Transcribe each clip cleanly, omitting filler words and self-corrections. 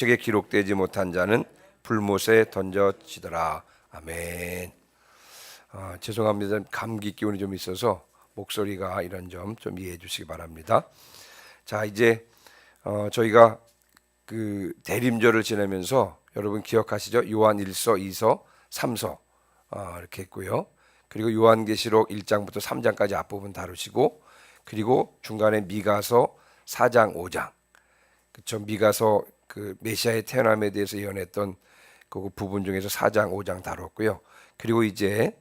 책에 기록되지 못한 자는 불못에 던져지더라. 아멘. 죄송합니다. 감기 기운이 좀 있어서 목소리가 이런 점 좀 이해해 주시기 바랍니다. 자, 이제 저희가 그 대림절을 지내면서 여러분 기억하시죠? 요한 1서, 2서, 3서 이렇게 했고요. 그리고 요한계시록 1장부터 3장까지 앞부분 다루시고, 그리고 중간에 미가서 4장, 5장, 그쵸? 미가서 그 메시아의 태어남에 대해서 예언했던 그 부분 중에서 4장, 5장 다뤘고요. 그리고 이제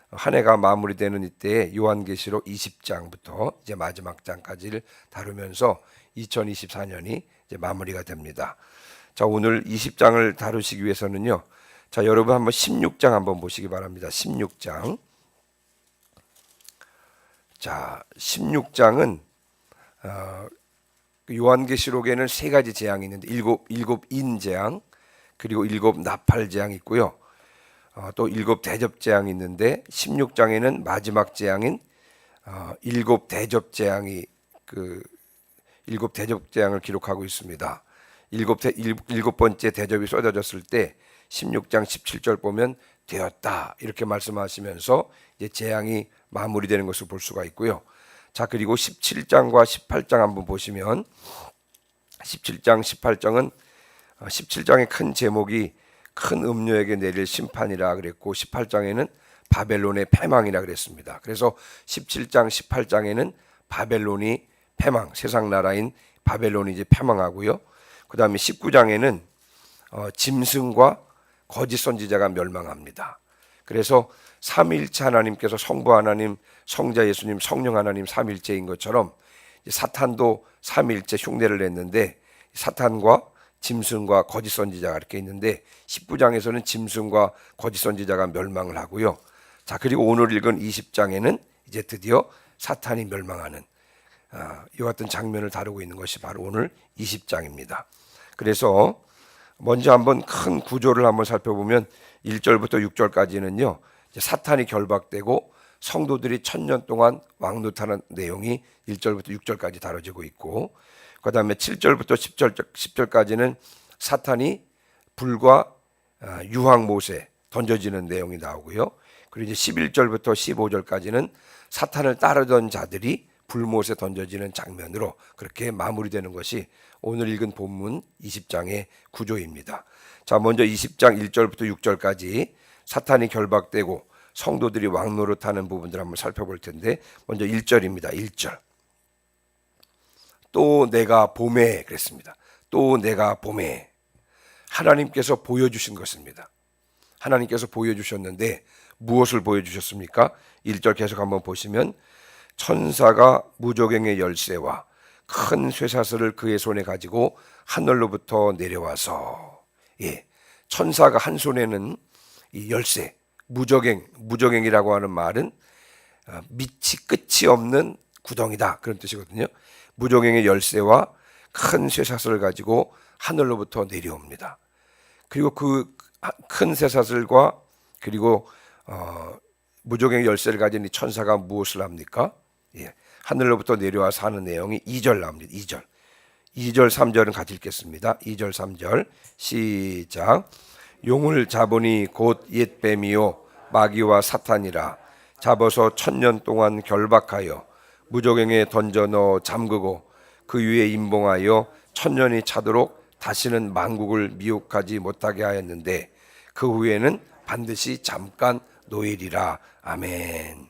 한 해가 마무리되는 이때 요한계시록 20장부터 이제 마지막 장까지를 다루면서 2024년이 이제 마무리가 됩니다. 자, 오늘 20장을 다루시기 위해서는요. 자, 여러분 한번 16장 한번 보시기 바랍니다. 16장. 자, 16장은 요한계시록에는 세 가지 재앙이 있는데 일곱 인재앙, 그리고 일곱 나팔 재앙이 있고요. 또 일곱 대접 재앙이 있는데 16장에는 마지막 재앙인 일곱 대접 재앙이 일곱 대접 재앙을 기록하고 있습니다. 일곱 번째 대접이 쏟아졌을 때 16장 17절 보면 되었다 이렇게 말씀하시면서 이제 재앙이 마무리되는 것을 볼 수가 있고요. 자, 그리고 17장과 18장 한번 보시면 17장 18장은 17장의 큰 제목이 큰 음료에게 내릴 심판이라 그랬고 18장에는 바벨론의 패망이라 그랬습니다. 그래서 17장 18장에는 바벨론이 패망, 세상 나라인 바벨론이 이제 패망하고요. 그 다음에 19장에는 짐승과 거짓 선지자가 멸망합니다. 그래서 삼위일체 하나님께서 성부 하나님, 성자 예수님, 성령 하나님 삼위일체인 것처럼 사탄도 삼위일체 흉내를 냈는데 사탄과 짐승과 거짓 선지자가 이렇게 있는데 19장에서는 짐승과 거짓 선지자가 멸망을 하고요. 자, 그리고 오늘 읽은 20장에는 이제 드디어 사탄이 멸망하는 이와 같은 장면을 다루고 있는 것이 바로 오늘 20장입니다. 그래서 먼저 한번 큰 구조를 한번 살펴보면 1절부터 6절까지는요. 사탄이 결박되고 성도들이 1000년 동안 왕노릇하는 내용이 1절부터 6절까지 다뤄지고 있고, 그 다음에 7절부터 10절까지는 사탄이 불과 유황못에 던져지는 내용이 나오고요. 그리고 이제 11절부터 15절까지는 사탄을 따르던 자들이 불못에 던져지는 장면으로 그렇게 마무리되는 것이 오늘 읽은 본문 20장의 구조입니다. 자, 먼저 20장 1절부터 6절까지 사탄이 결박되고 성도들이 왕노릇하는 부분들 한번 살펴볼 텐데, 먼저 1절입니다. 1절. 또 내가 봄에 그랬습니다. 또 내가 봄에 하나님께서 보여주신 것입니다. 하나님께서 보여주셨는데 무엇을 보여주셨습니까? 1절 계속 한번 보시면 천사가 무저갱의 열쇠와 큰 쇠사슬을 그의 손에 가지고 하늘로부터 내려와서, 천사가 한 손에는 이 열쇠, 무저갱이라고 하는 말은 밑이 끝이 없는 구덩이다 그런 뜻이거든요. 무저갱의 열쇠와 큰 쇠사슬을 가지고 하늘로부터 내려옵니다. 그리고 그 큰 쇠사슬과 그리고 무저갱의 열쇠를 가진 이 천사가 무엇을 합니까? 하늘로부터 내려와서 하는 내용이 2절 나옵니다. 2절 3절은 같이 읽겠습니다. 2절 3절 시작. 용을 잡으니 곧 옛 뱀이요 마귀와 사탄이라. 잡아서 1000년 동안 결박하여 무저갱에 던져 넣어 잠그고 그 위에 임봉하여 1000년이 차도록 다시는 만국을 미혹하지 못하게 하였는데 그 후에는 반드시 잠깐 노일이라. 아멘.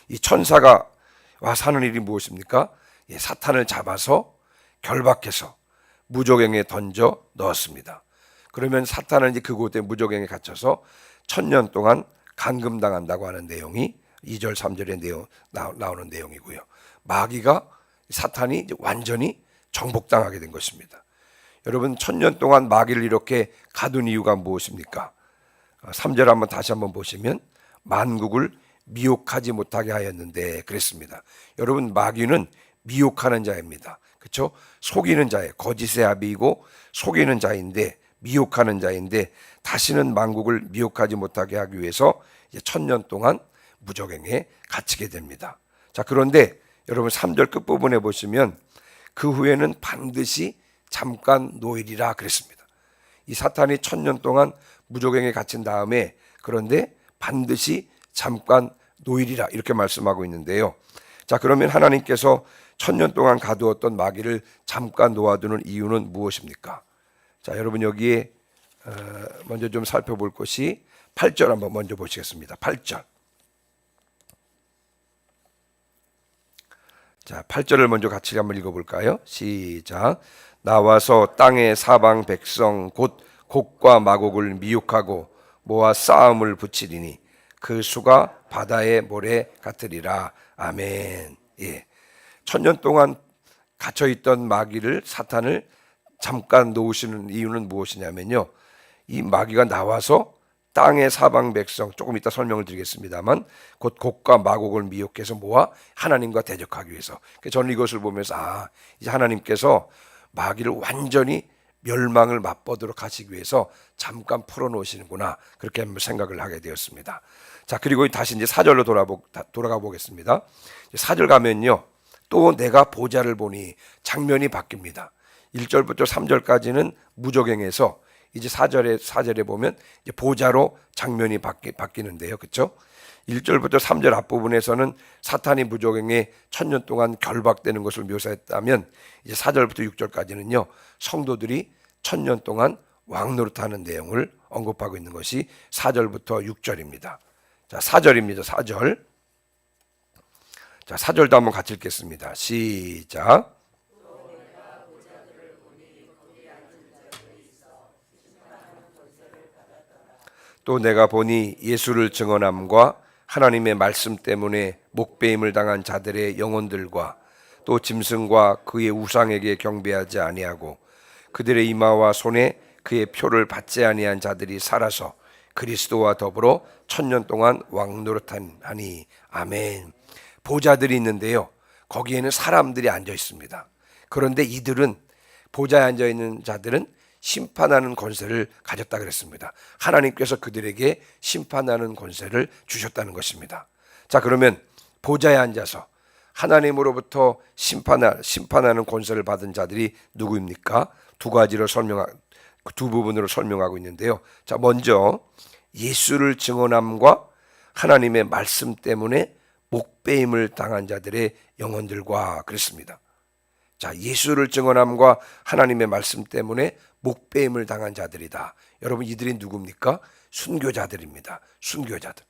이 천사가 와서 하는 일이 무엇입니까? 사탄을 잡아서 결박해서 무저갱에 던져 넣었습니다. 그러면 사탄은 이제 그곳에 무저갱에 갇혀서 1000년 동안 감금당한다고 하는 내용이 2절 3절에 나오는 내용이고요. 마귀가 사탄이 이제 완전히 정복당하게 된 것입니다. 여러분 1000년 동안 마귀를 이렇게 가둔 이유가 무엇입니까? 3절 한번 다시 한번 보시면 만국을 미혹하지 못하게 하였는데 그랬습니다. 여러분 마귀는 미혹하는 자입니다. 그렇죠? 속이는 자예요. 거짓의 아비이고 속이는 자인데 미혹하는 자인데 다시는 만국을 미혹하지 못하게 하기 위해서 이제 1000년 동안 무저갱에 갇히게 됩니다. 자, 그런데 여러분 3절 끝부분에 보시면 그 후에는 반드시 잠깐 노일이라 그랬습니다. 이 사탄이 1000년 동안 무저갱에 갇힌 다음에 그런데 반드시 잠깐 놓이리라 이렇게 말씀하고 있는데요. 자, 그러면 하나님께서 1000년 동안 가두었던 마귀를 잠깐 놓아두는 이유는 무엇입니까? 자, 여러분 여기에 먼저 좀 살펴볼 것이 8절 한번 먼저 보시겠습니다. 8절. 자, 8절을 먼저 같이 한번 읽어볼까요? 시작. 나와서 땅의 사방 백성 곧 곡과 마곡을 미혹하고 모아 싸움을 붙이리니 그 수가 바다의 모래 같으리라. 아멘. 예. 1000년 동안 갇혀있던 마귀를, 사탄을 잠깐 놓으시는 이유는 무엇이냐면요, 이 마귀가 나와서 땅의 사방 백성, 조금 이따 설명을 드리겠습니다만, 곧 곡과 마곡을 미혹해서 모아 하나님과 대적하기 위해서. 저는 이것을 보면서 이제 하나님께서 마귀를 완전히 멸망을 맛보도록 하시기 위해서 잠깐 풀어놓으시는구나, 그렇게 한번 생각을 하게 되었습니다. 자, 그리고 다시 이제 4절로 돌아가 보겠습니다. 4절 가면요, 또 내가 보좌를 보니 장면이 바뀝니다. 1절부터 3절까지는 무저갱에서 이제 4절에 보면 이제 보좌로 장면이 바뀌는데요. 그렇죠? 1절부터 3절 앞부분에서는 사탄이 무저갱에 1000년 동안 결박되는 것을 묘사했다면 이제 4절부터 6절까지는요, 성도들이 1000년 동안 왕노릇하는 내용을 언급하고 있는 것이 4절부터 6절입니다. 자, 4절입니다. 4절. 자, 4절도 한번 같이 읽겠습니다. 시작. 또 내가 보니 예수를 증언함과 하나님의 말씀 때문에 목배임을 당한 자들의 영혼들과 또 짐승과 그의 우상에게 경배하지 아니하고 그들의 이마와 손에 그의 표를 받지 아니한 자들이 살아서 그리스도와 더불어 1000년 동안 왕노릇하니. 아멘. 보좌들이 있는데요, 거기에는 사람들이 앉아 있습니다. 그런데 이들은, 보좌에 앉아 있는 자들은 심판하는 권세를 가졌다 그랬습니다. 하나님께서 그들에게 심판하는 권세를 주셨다는 것입니다. 자, 그러면 보좌에 앉아서 하나님으로부터 심판하는 권세를 받은 자들이 누구입니까? 두 부분으로 설명하고 있는데요. 자, 먼저 예수를 증언함과 하나님의 말씀 때문에 목배임을 당한 자들의 영혼들과 그랬습니다. 자, 예수를 증언함과 하나님의 말씀 때문에 목배임을 당한 자들이다. 여러분, 이들이 누굽니까? 순교자들입니다. 순교자들.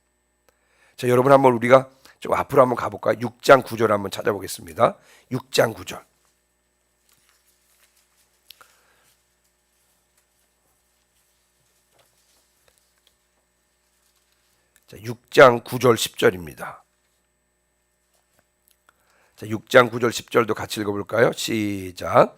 자, 여러분, 한번 우리가 좀 앞으로 한번 가볼까요? 6장 9절 한번 찾아보겠습니다. 6장 9절. 자, 6장 9절 10절입니다. 자, 6장 9절 10절도 같이 읽어볼까요? 시작.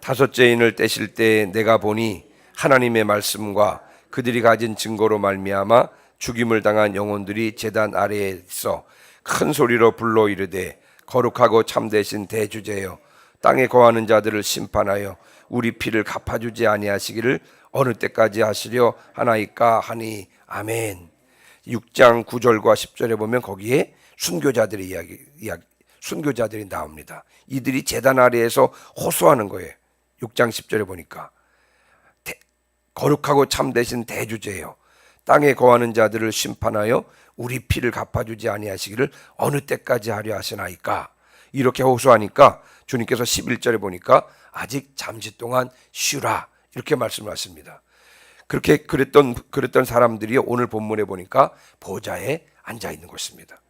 다섯째 인을 떼실 때 내가 보니 하나님의 말씀과 그들이 가진 증거로 말미암아 죽임을 당한 영혼들이 제단 아래에 있어 큰 소리로 불러 이르되 거룩하고 참되신 대주제여, 땅에 거하는 자들을 심판하여 우리 피를 갚아주지 아니하시기를 어느 때까지 하시려 하나이까 하니. 아멘. 6장 9절과 10절에 보면 거기에 순교자들의 순교자들이 나옵니다. 이들이 제단 아래에서 호소하는 거예요. 6장 10절에 보니까 거룩하고 참되신 대주제여, 땅에 거하는 자들을 심판하여 우리 피를 갚아주지 아니하시기를 어느 때까지 하려 하시나이까. 이렇게 호소하니까 주님께서 11절에 보니까 아직 잠시 동안 쉬라, 이렇게 말씀하십니다. 그렇게 그랬던 사람들이 오늘 본문에 보니까 보좌에 앉아 있는 것입니다.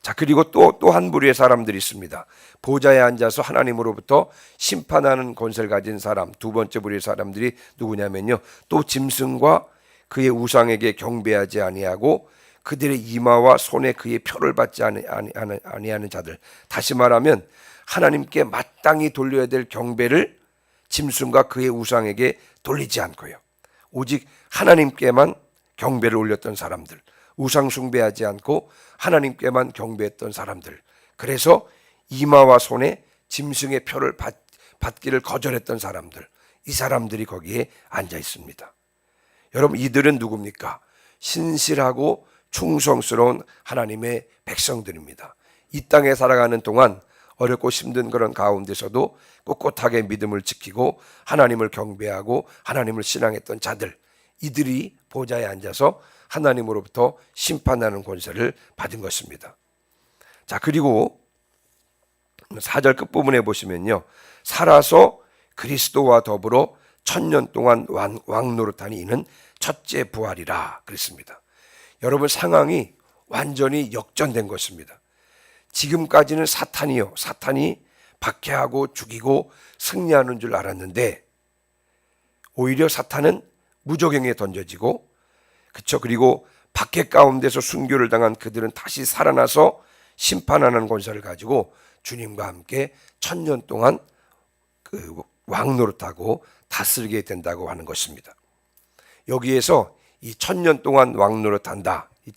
자, 그리고 또 한 부류의 사람들이 있습니다. 보좌에 앉아서 하나님으로부터 심판하는 권세를 가진 사람, 두 번째 부류의 사람들이 누구냐면요, 또 짐승과 그의 우상에게 경배하지 아니하고 그들의 이마와 손에 그의 표를 받지 아니하는 자들. 다시 말하면 하나님께 마땅히 돌려야 될 경배를 짐승과 그의 우상에게 돌리지 않고요, 오직 하나님께만 경배를 올렸던 사람들, 우상 숭배하지 않고 하나님께만 경배했던 사람들, 그래서 이마와 손에 짐승의 표를 받기를 거절했던 사람들, 이 사람들이 거기에 앉아 있습니다. 여러분, 이들은 누굽니까? 신실하고 충성스러운 하나님의 백성들입니다. 이 땅에 살아가는 동안 어렵고 힘든 그런 가운데서도 꿋꿋하게 믿음을 지키고 하나님을 경배하고 하나님을 신앙했던 자들, 이들이 보좌에 앉아서 하나님으로부터 심판하는 권세를 받은 것입니다. 자, 그리고 4절 끝부분에 보시면요, 살아서 그리스도와 더불어 1000년 동안 왕 노릇하니 이는 첫째 부활이라 그랬습니다. 여러분, 상황이 완전히 역전된 것입니다. 지금까지는 사탄이 박해하고 죽이고 승리하는 줄 알았는데 오히려 사탄은 무저갱에 던져지고, 그쵸, 그리고 박해 가운데서 순교를 당한 그들은 다시 살아나서 심판하는 권세를 가지고 주님과 함께 1000년 동안 그 왕노릇하고 다스리게 된다고 하는 것입니다. 여기에서 이 1000년 동안 왕노릇한다, 이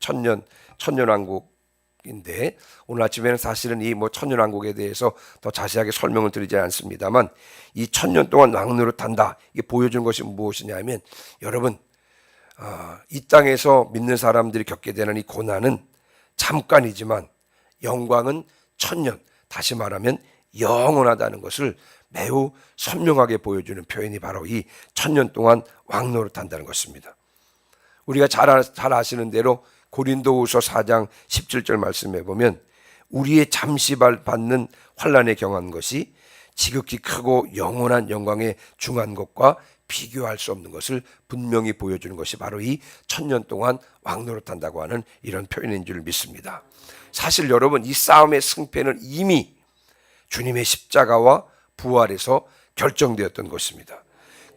천년왕국인데 오늘 아침에는 사실은 이 1000년왕국에 대해서 더 자세하게 설명을 드리지 않습니다만, 이 1000년 동안 왕노릇한다, 이게 보여준 것이 무엇이냐면, 여러분, 이 땅에서 믿는 사람들이 겪게 되는 이 고난은 잠깐이지만 영광은 1000년, 다시 말하면 영원하다는 것을 매우 선명하게 보여주는 표현이 바로 이 1000년 동안 왕노릇한다는 것입니다. 우리가 잘 아시는 대로 고린도후서 4장 17절 말씀에 보면 우리의 잠시 받는 환난에 경한 것이 지극히 크고 영원한 영광에 중한 것과 비교할 수 없는 것을 분명히 보여주는 것이 바로 이 1000년 동안 왕노릇한다고 하는 이런 표현인 줄 믿습니다. 사실 여러분, 이 싸움의 승패는 이미 주님의 십자가와 부활에서 결정되었던 것입니다.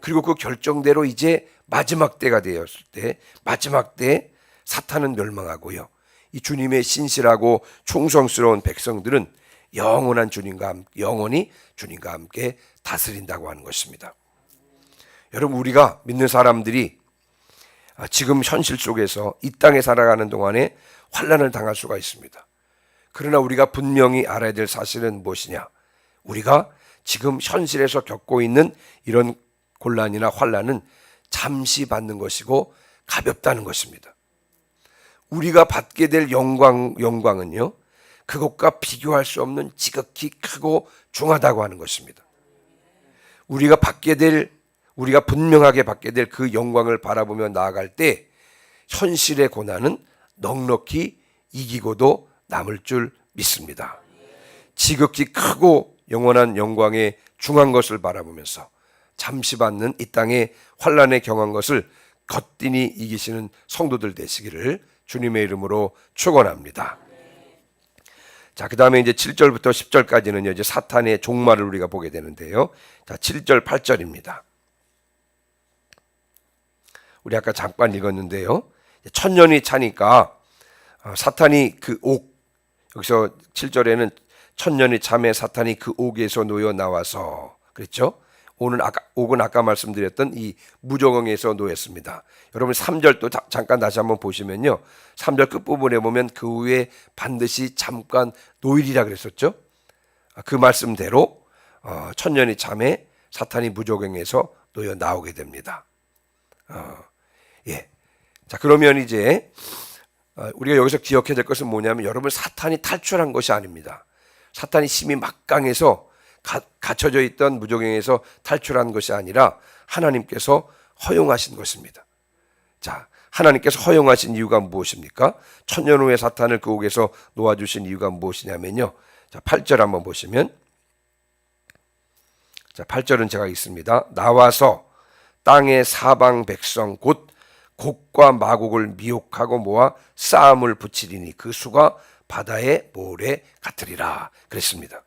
그리고 그 결정대로 이제 마지막 때가 되었을 때, 마지막 때에 사탄은 멸망하고요, 이 주님의 신실하고 충성스러운 백성들은 영원히 주님과 함께 다스린다고 하는 것입니다. 여러분, 우리가 믿는 사람들이 지금 현실 속에서 이 땅에 살아가는 동안에 환난을 당할 수가 있습니다. 그러나 우리가 분명히 알아야 될 사실은 무엇이냐? 우리가 지금 현실에서 겪고 있는 이런 곤란이나 환난은 잠시 받는 것이고 가볍다는 것입니다. 우리가 받게 될 영광은요, 그것과 비교할 수 없는 지극히 크고 중하다고 하는 것입니다. 우리가 분명하게 받게 될 그 영광을 바라보며 나아갈 때 현실의 고난은 넉넉히 이기고도 남을 줄 믿습니다. 지극히 크고 영원한 영광에 중한 것을 바라보면서 잠시 받는 이 땅의 환난에 경한 것을 거뜬히 이기시는 성도들 되시기를 주님의 이름으로 축원합니다. 자, 그 다음에 이제 7절부터 10절까지는요, 이제 사탄의 종말을 우리가 보게 되는데요. 자, 7절, 8절입니다. 우리 아까 잠깐 읽었는데요. 1000년이 차니까 사탄이 그 여기서 7절에는 1000년이 차매 사탄이 그 옥에서 놓여 나와서 그랬죠. 옥은 아까 말씀드렸던 이 무저갱에서 놓였습니다. 여러분 3절 또 잠깐 다시 한번 보시면요, 3절 끝부분에 보면 그 후에 반드시 잠깐 노일이라 그랬었죠. 그 말씀대로 1000년이 차매 사탄이 무저갱에서 놓여 나오게 됩니다. 예. 자, 그러면 이제 우리가 여기서 기억해야 될 것은 뭐냐면, 여러분, 사탄이 탈출한 것이 아닙니다. 사탄이 힘이 막강해서 갇혀져 있던 무저갱에서 탈출한 것이 아니라 하나님께서 허용하신 것입니다. 자, 하나님께서 허용하신 이유가 무엇입니까? 1000년 후에 사탄을 그 옥에서 놓아주신 이유가 무엇이냐면요, 자, 8절 한번 보시면, 자, 8절은 제가 읽습니다. 나와서 땅의 사방 백성 곧 곡과 마곡을 미혹하고 모아 싸움을 붙이리니 그 수가 바다의 모래 같으리라 그랬습니다.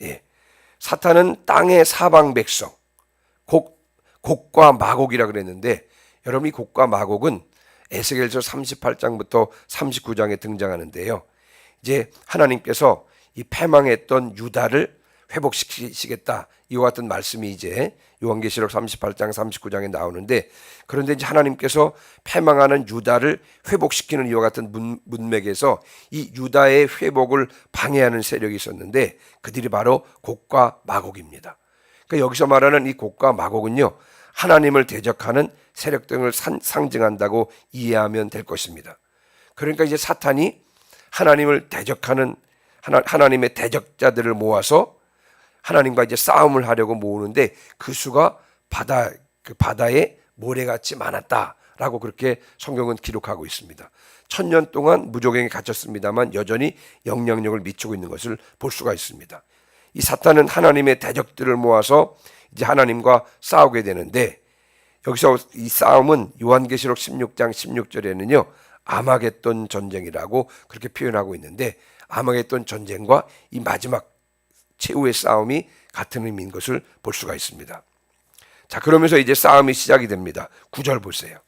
예, 사탄은 땅의 사방 백성, 곡과 마곡이라 그랬는데, 여러분, 이 곡과 마곡은 에스겔서 38장부터 39장에 등장하는데요. 이제 하나님께서 이 패망했던 유다를 회복시키시겠다, 이와 같은 말씀이 이제 요한계시록 38장 39장에 나오는데, 그런데 이제 하나님께서 패망하는 유다를 회복시키는 이와 같은 문맥에서 이 유다의 회복을 방해하는 세력이 있었는데 그들이 바로 곡과 마곡입니다. 그러니까 여기서 말하는 이 곡과 마곡은요, 하나님을 대적하는 세력 등을 상징한다고 이해하면 될 것입니다. 그러니까 이제 사탄이 하나님을 대적하는, 하나님의 대적자들을 모아서 하나님과 이제 싸움을 하려고 모으는데 그 수가 바다에 모래같이 많았다라고 그렇게 성경은 기록하고 있습니다. 1000년 동안 무조갱에 갇혔습니다만 여전히 영향력을 미치고 있는 것을 볼 수가 있습니다. 이 사탄은 하나님의 대적들을 모아서 이제 하나님과 싸우게 되는데, 여기서 이 싸움은 요한계시록 16장 16절에는요 아마겟돈 전쟁이라고 그렇게 표현하고 있는데, 아마겟돈 전쟁과 이 마지막 최후의 싸움이 같은 의미인 것을 볼 수가 있습니다. 자, 그러면서 이제 싸움이 시작이 됩니다. 9절 보세요.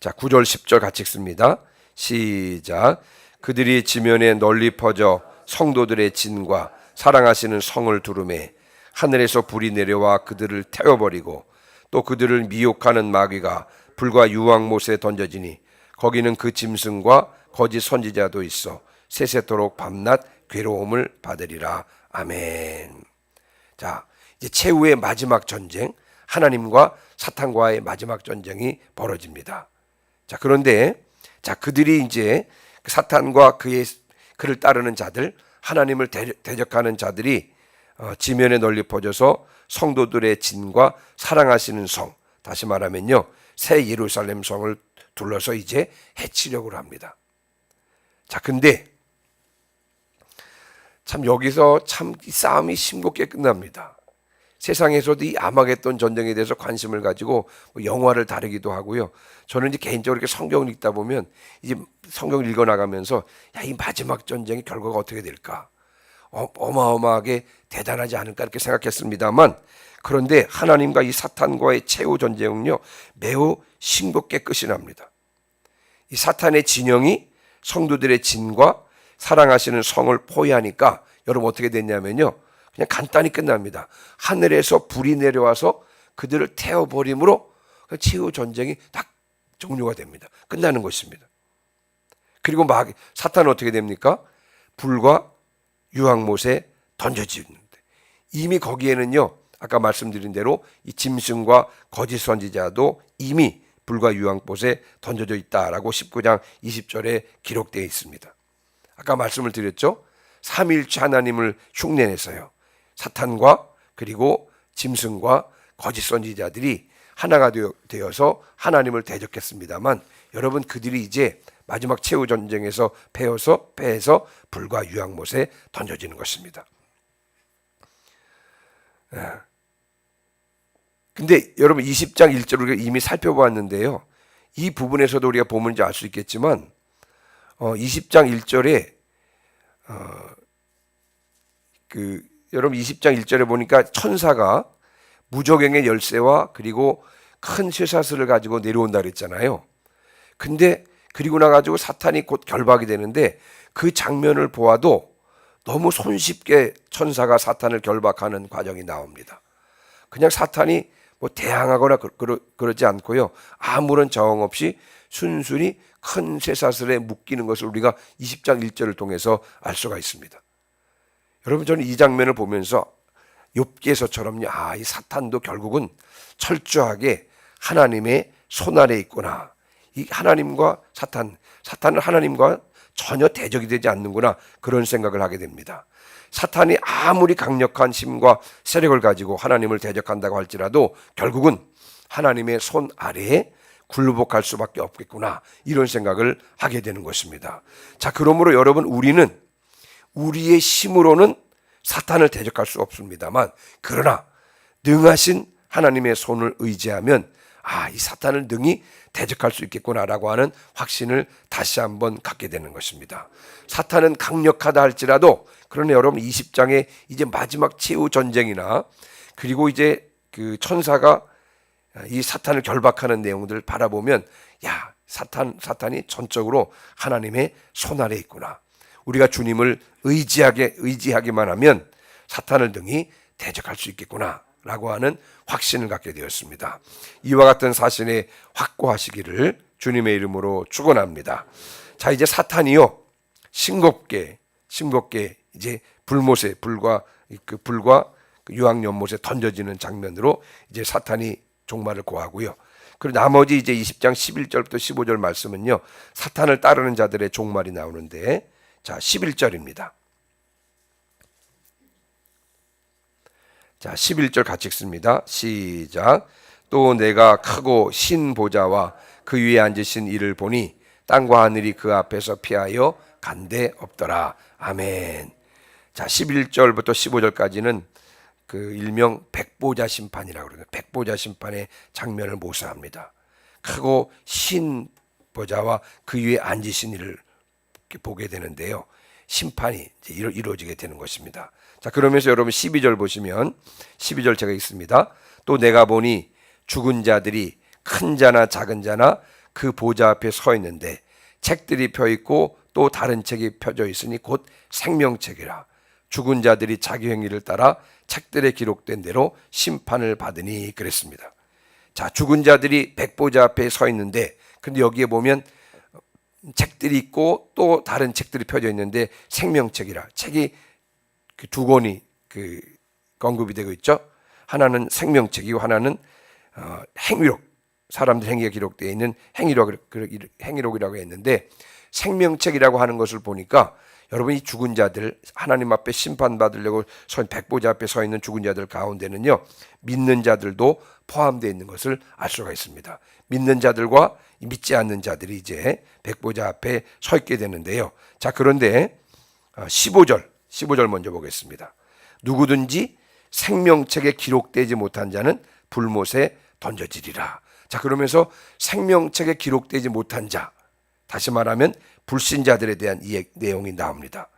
자, 9절 10절 같이 읽습니다. 시작. 그들이 지면에 널리 퍼져 성도들의 진과 사랑하시는 성을 두루매 하늘에서 불이 내려와 그들을 태워버리고 또 그들을 미혹하는 마귀가 불과 유황못에 던져지니 거기는 그 짐승과 거짓 선지자도 있어 세세토록 밤낮 괴로움을 받으리라. 아멘. 자, 이제 최후의 마지막 전쟁, 하나님과 사탄과의 마지막 전쟁이 벌어집니다. 자, 그런데 그들이 이제 사탄과 그를 따르는 자들, 하나님을 대적하는 자들이 지면에 널리 퍼져서 성도들의 진과 사랑하시는 성, 다시 말하면요 새 예루살렘 성을 둘러서 이제 해치려고 합니다. 자, 근데 참 여기서 참 싸움이 싱겁게 끝납니다. 세상에서도 이 아마겟돈 전쟁에 대해서 관심을 가지고 영화를 다루기도 하고요. 저는 이제 개인적으로 이렇게 성경을 읽다 보면 이제 성경을 읽어 나가면서 이 마지막 전쟁의 결과가 어떻게 될까? 어마어마하게 대단하지 않을까 이렇게 생각했습니다만, 그런데 하나님과 이 사탄과의 최후 전쟁은요 매우 싱겁게 끝이 납니다. 이 사탄의 진영이 성도들의 진과 사랑하시는 성을 포위하니까 여러분 어떻게 됐냐면요 그냥 간단히 끝납니다. 하늘에서 불이 내려와서 그들을 태워버림으로 최후 전쟁이 딱 종료가 됩니다. 끝나는 것입니다. 그리고 사탄은 어떻게 됩니까? 불과 유황못에 던져지는데, 이미 거기에는요 아까 말씀드린 대로 이 짐승과 거짓 선지자도 이미 불과 유황못에 던져져 있다라고 19장 20절에 기록되어 있습니다. 아까 말씀을 드렸죠. 삼위일체 하나님을 흉내내서요 사탄과 그리고 짐승과 거짓 선지자들이 하나가 되어서 하나님을 대적했습니다만, 여러분 그들이 이제 마지막 최후 전쟁에서 패해서 불과 유황못에 던져지는 것입니다. 근데 여러분 20장 1절을 우리가 이미 살펴보았는데요. 이 부분에서도 우리가 보면 이제 알 수 있겠지만 20장 1절에 여러분 20장 1절에 보니까 천사가 무저갱의 열쇠와 그리고 큰 쇠사슬을 가지고 내려온다 그랬잖아요. 근데 그리고 나가지고 사탄이 곧 결박이 되는데, 그 장면을 보아도 너무 손쉽게 천사가 사탄을 결박하는 과정이 나옵니다. 그냥 사탄이 뭐 대항하거나 그러지 않고요 아무런 저항 없이 순순히 큰 쇠사슬에 묶이는 것을 우리가 20장 1절을 통해서 알 수가 있습니다. 여러분 저는 이 장면을 보면서 욥기에서처럼요 이 사탄도 결국은 철저하게 하나님의 손 아래에 있구나, 이 하나님과 사탄은 하나님과 전혀 대적이 되지 않는구나, 그런 생각을 하게 됩니다. 사탄이 아무리 강력한 힘과 세력을 가지고 하나님을 대적한다고 할지라도 결국은 하나님의 손 아래에 굴복할 수밖에 없겠구나, 이런 생각을 하게 되는 것입니다. 자, 그러므로 여러분 우리는 우리의 힘으로는 사탄을 대적할 수 없습니다만, 그러나 능하신 하나님의 손을 의지하면 이 사탄을 능히 대적할 수 있겠구나라고 하는 확신을 다시 한번 갖게 되는 것입니다. 사탄은 강력하다 할지라도, 그러나 여러분 20장의 이제 마지막 최후 전쟁이나 그리고 이제 그 천사가 이 사탄을 결박하는 내용들을 바라보면 사탄이 전적으로 하나님의 손 아래에 있구나, 우리가 주님을 의지하기만 하면 사탄을 능히 대적할 수 있겠구나 라고 하는 확신을 갖게 되었습니다. 이와 같은 사실에 확고하시기를 주님의 이름으로 축원합니다. 자, 이제 사탄이요 싱겁게 이제 불과 유황연못에 던져지는 장면으로 이제 사탄이 종말을 고하고요. 그리고 나머지 이제 20장 11절부터 15절 말씀은요 사탄을 따르는 자들의 종말이 나오는데, 자, 11절입니다. 자, 11절 같이 읽습니다. 시작. 또 내가 크고 신 보좌와 그 위에 앉으신 이를 보니 땅과 하늘이 그 앞에서 피하여 간데 없더라. 아멘. 자, 11절부터 15절까지는 그 일명 백보자 심판이라고 그러는 백보자 심판의 장면을 모사합니다. 크고 신 보좌와 그 위에 앉으신 이를 보게 되는데요. 심판이 이제 이루어지게 되는 것입니다. 자, 그러면서 여러분 12절 보시면 12절 제가 읽습니다. 또 내가 보니 죽은 자들이 큰 자나 작은 자나 그 보좌 앞에 서 있는데 책들이 펴 있고 또 다른 책이 펴져 있으니 곧 생명책이라. 죽은 자들이 자기 행위를 따라 책들에 기록된 대로 심판을 받으니 그랬습니다. 자, 죽은 자들이 백보자 앞에 서 있는데 근데 여기에 보면 책들이 있고 또 다른 책들이 펴져 있는데 생명책이라. 책이 두 권이 언급이 되고 있죠. 하나는 생명책이고 하나는 행위록, 사람들 행위가 기록되어 있는 행위록이라고 했는데 생명책이라고 하는 것을 보니까 여러분 이 죽은 자들 하나님 앞에 심판받으려고 백보자 앞에 서 있는 죽은 자들 가운데는요 믿는 자들도 포함되어 있는 것을 알 수가 있습니다. 믿는 자들과 믿지 않는 자들이 이제 백보자 앞에 서 있게 되는데요. 자, 그런데 15절 먼저 보겠습니다. 누구든지 생명책에 기록되지 못한 자는 불못에 던져지리라. 자, 그러면서 생명책에 기록되지 못한 자, 다시 말하면 불신자들에 대한 이 내용이 나옵니다.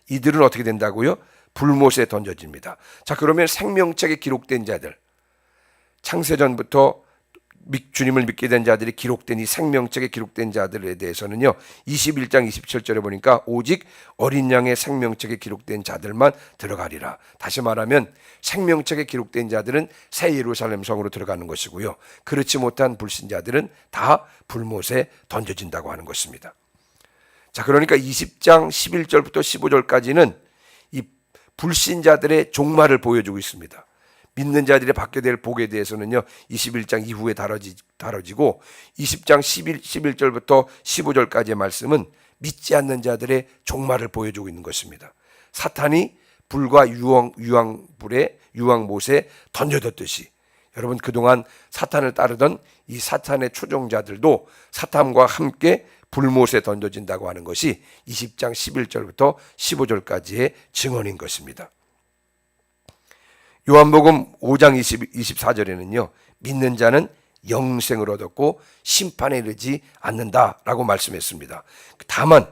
이들은 어떻게 된다고요? 불못에 던져집니다. 자, 그러면 생명책에 기록된 자들, 창세전부터 주님을 믿게 된 자들이 기록된 이 생명책에 기록된 자들에 대해서는요 21장 27절에 보니까 오직 어린 양의 생명책에 기록된 자들만 들어가리라. 다시 말하면 생명책에 기록된 자들은 새 예루살렘 성으로 들어가는 것이고요, 그렇지 못한 불신자들은 다 불못에 던져진다고 하는 것입니다. 자, 그러니까 20장 11절부터 15절까지는 이 불신자들의 종말을 보여주고 있습니다. 믿는 자들이 받게 될 복에 대해서는요 21장 이후에 다뤄지고 20장 11절부터 15절까지의 말씀은 믿지 않는 자들의 종말을 보여주고 있는 것입니다. 사탄이 불과 유황못에 던져뒀듯이 여러분 그동안 사탄을 따르던 이 사탄의 추종자들도 사탄과 함께 불못에 던져진다고 하는 것이 20장 11절부터 15절까지의 증언인 것입니다. 요한복음 5장 24절에는요 믿는 자는 영생을 얻었고 심판에 이르지 않는다라고 말씀했습니다. 다만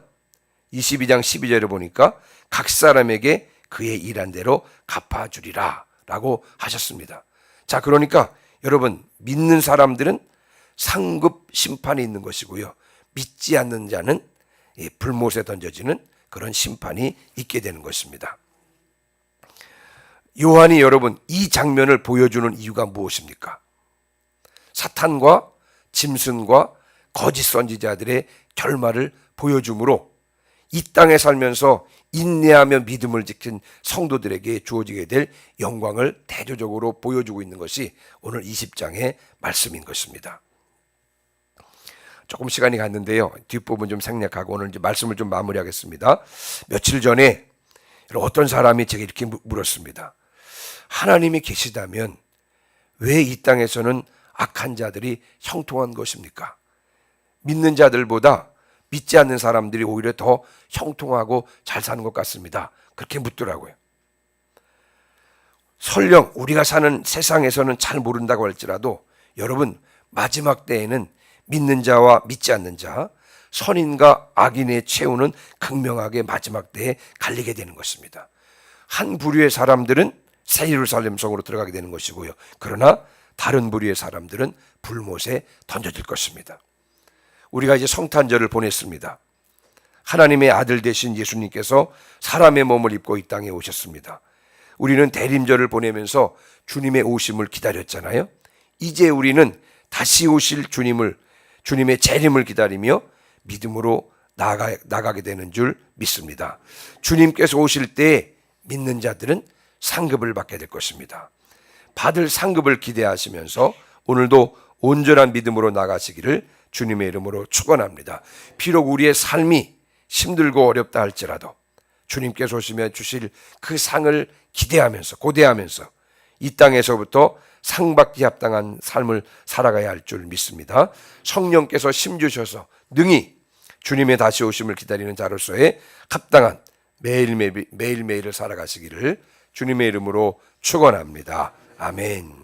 22장 12절에 보니까 각 사람에게 그의 일한 대로 갚아주리라 라고 하셨습니다. 자, 그러니까 여러분 믿는 사람들은 상급 심판이 있는 것이고요, 믿지 않는 자는 불못에 던져지는 그런 심판이 있게 되는 것입니다. 요한이 여러분 이 장면을 보여주는 이유가 무엇입니까? 사탄과 짐승과 거짓 선지자들의 결말을 보여줌으로 이 땅에 살면서 인내하며 믿음을 지킨 성도들에게 주어지게 될 영광을 대조적으로 보여주고 있는 것이 오늘 20장의 말씀인 것입니다. 조금 시간이 갔는데요, 뒷부분 좀 생략하고 오늘 이제 말씀을 좀 마무리하겠습니다. 며칠 전에 어떤 사람이 제게 이렇게 물었습니다. 하나님이 계시다면 왜 이 땅에서는 악한 자들이 형통한 것입니까? 믿는 자들보다 믿지 않는 사람들이 오히려 더 형통하고 잘 사는 것 같습니다. 그렇게 묻더라고요. 설령 우리가 사는 세상에서는 잘 모른다고 할지라도 여러분 마지막 때에는 믿는 자와 믿지 않는 자, 선인과 악인의 최후는 극명하게 마지막 때에 갈리게 되는 것입니다. 한 부류의 사람들은 새 예루살렘 성으로 들어가게 되는 것이고요, 그러나 다른 부류의 사람들은 불못에 던져질 것입니다. 우리가 이제 성탄절을 보냈습니다. 하나님의 아들 되신 예수님께서 사람의 몸을 입고 이 땅에 오셨습니다. 우리는 대림절을 보내면서 주님의 오심을 기다렸잖아요. 이제 우리는 다시 오실 주님의 재림을 기다리며 믿음으로 나가게 되는 줄 믿습니다. 주님께서 오실 때 믿는 자들은 상급을 받게 될 것입니다. 받을 상급을 기대하시면서 오늘도 온전한 믿음으로 나가시기를 주님의 이름으로 축원합니다. 비록 우리의 삶이 힘들고 어렵다 할지라도 주님께서 오시면 주실 그 상을 기대하면서 고대하면서 이 땅에서부터 상받기 합당한 삶을 살아가야 할 줄 믿습니다. 성령께서 힘 주셔서 능히 주님의 다시 오심을 기다리는 자로서의 합당한 매일매일을 살아가시기를 주님의 이름으로 축원합니다. 아멘.